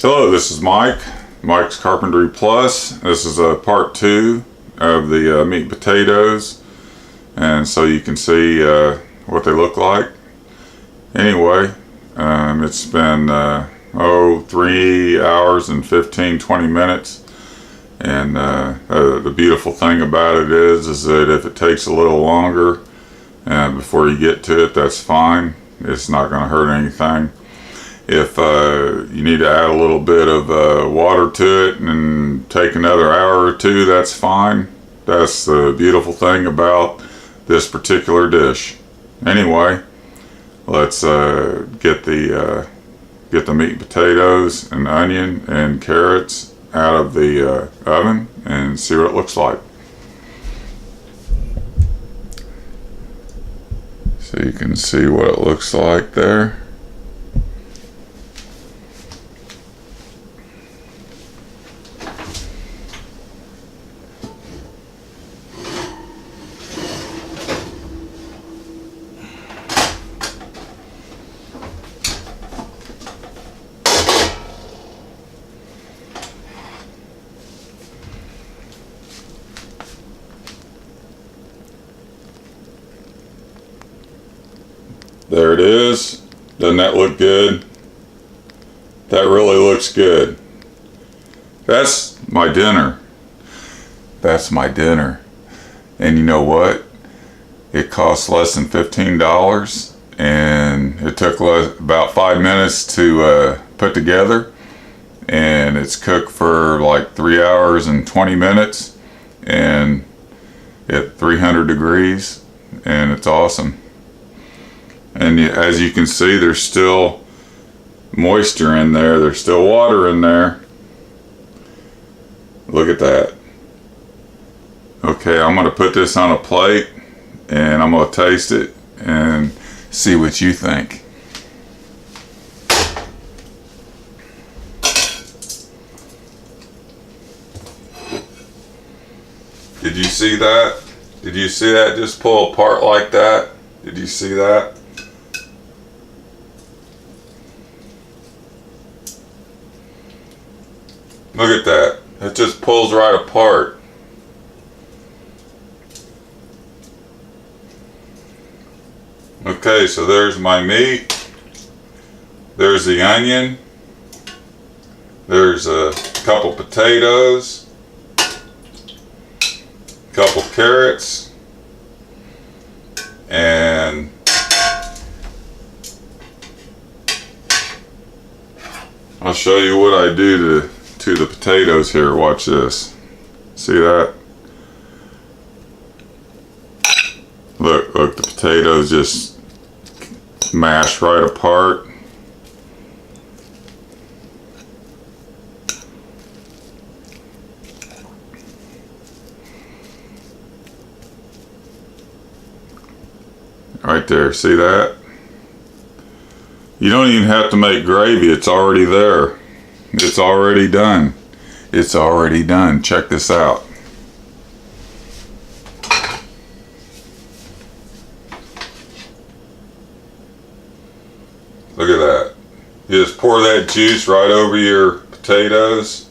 Hello, this is Mike's Carpentry Plus. This is part 2 of the meat and potatoes, and so you can see what they look like. Anyway, it's been 3 hours and 15-20 minutes, and the beautiful thing about it is that if it takes a little longer before you get to it, that's fine. It's not going to hurt anything. If you need to add a little bit of water to it and take another hour or two, that's fine. That's the beautiful thing about this particular dish. Anyway, let's get the meat and potatoes and onion and carrots out of the oven and see what it looks like. So you can see what it looks like there. There it is. Doesn't that look good? That really looks good. That's my dinner. That's my dinner. And you know what? It costs less than $15, and it took about 5 minutes to put together, and it's cooked for like 3 hours and 20 minutes and at 300 degrees, and it's awesome. And as you can see, there's still moisture in there. There's still water in there. Look at that. Okay, I'm going to put this on a plate and I'm going to taste it and see what you think. Did you see that? Did you see that just pull apart like that? Did you see that? Look at that. It just pulls right apart. Okay, so there's my meat. There's the onion. There's a couple potatoes. Couple carrots. And I'll show you what I do to the potatoes here. Watch this. See that? Look, the potatoes just mash right apart. Right there, see that? You don't even have to make gravy, it's already there. It's already done. It's already done. Check this out. Look at that. You just pour that juice right over your potatoes.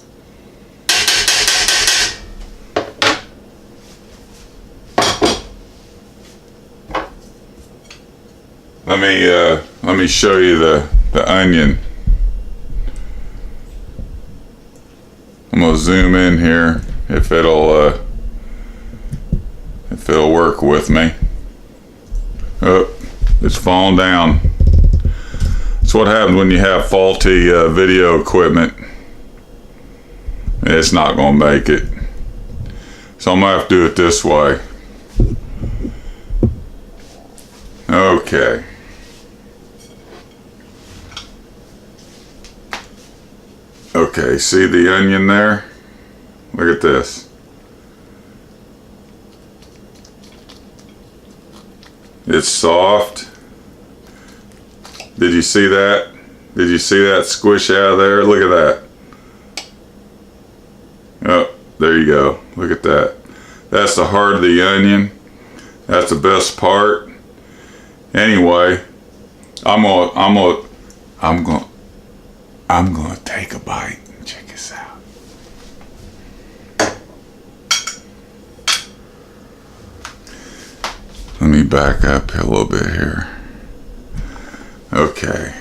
Let me show you the onion. I'm gonna zoom in here if it'll work with me. Oh, it's falling down. That's what happens when you have faulty video equipment. It's not gonna make it. So I'm gonna have to do it this way. Okay. Okay, see the onion there? Look at this. It's soft. Did you see that? Did you see that squish out of there? Look at that. Oh, there you go. Look at that. That's the heart of the onion. That's the best part. Anyway, I'm gonna I'm gonna take a bite. Check this out. Let me back up a little bit here. Okay,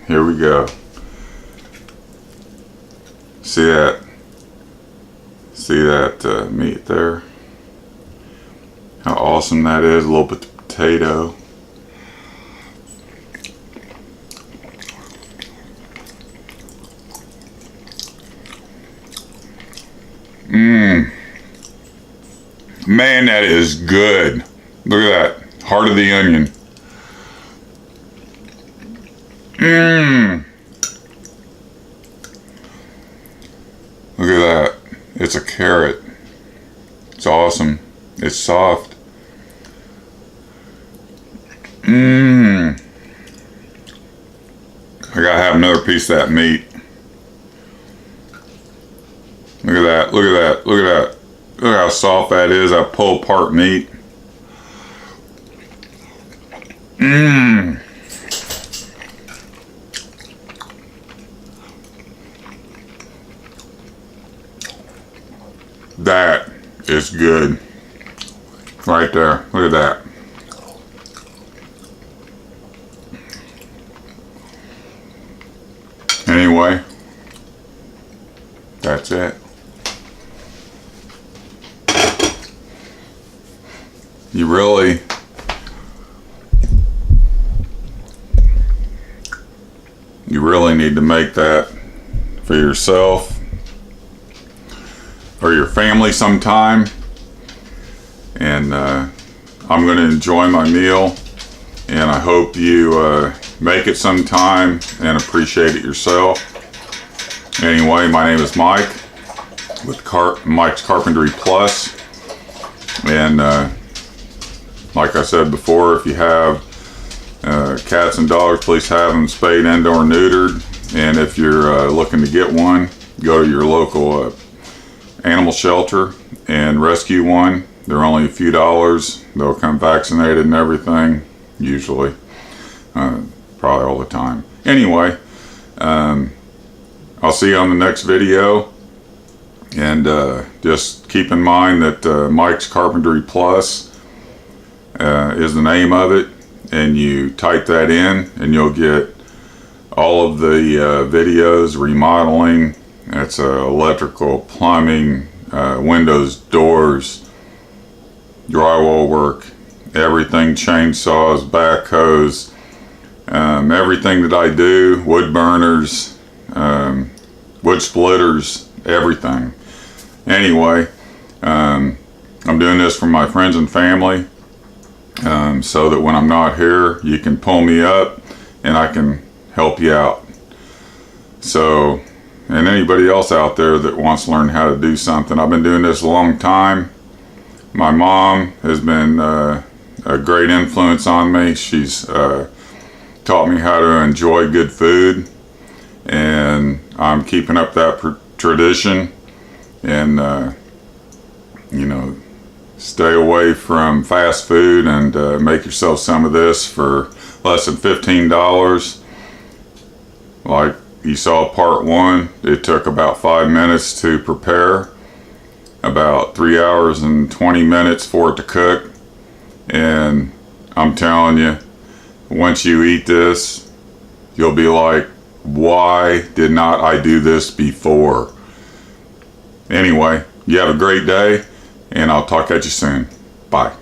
here we go. See that? See that meat there? How awesome that is. A little bit of potato. Man, that is good. Look at that. Heart of the onion. Look at that. It's a carrot. It's awesome. It's soft. I gotta have another piece of that meat. Look at that. Look at that. Look at that. Look how soft that is. That pulled apart meat. That is good. Right there. Look at that. Anyway, that's it. You really need to make that for yourself or your family sometime. And I'm going to enjoy my meal, and I hope you make it sometime and appreciate it yourself. Anyway, my name is Mike with Mike's Carpentry Plus, and like I said before, if you have cats and dogs, please have them spayed and or neutered. And if you're looking to get one, go to your local animal shelter and rescue one. They're only a few dollars. They'll come vaccinated and everything, usually, probably all the time. Anyway, I'll see you on the next video. And just keep in mind that Mike's Carpentry Plus is the name of it, and you type that in and you'll get all of the videos, remodeling. That's electrical, plumbing, windows, doors, drywall work, everything, chainsaws, backhoes, everything that I do, wood burners, wood splitters, everything. Anyway, I'm doing this for my friends and family, so that when I'm not here, you can pull me up and I can help you out. So, and anybody else out there that wants to learn how to do something. I've been doing this a long time. My mom has been a great influence on me. She's taught me how to enjoy good food, and I'm keeping up that tradition. And you know, stay away from fast food and make yourself some of this for less than $15. Like you saw part 1, it took about 5 minutes to prepare, about 3 hours and 20 minutes for it to cook. And I'm telling you, once you eat this, you'll be like, why did not I do this before? Anyway, you have a great day, and I'll talk at you soon. Bye.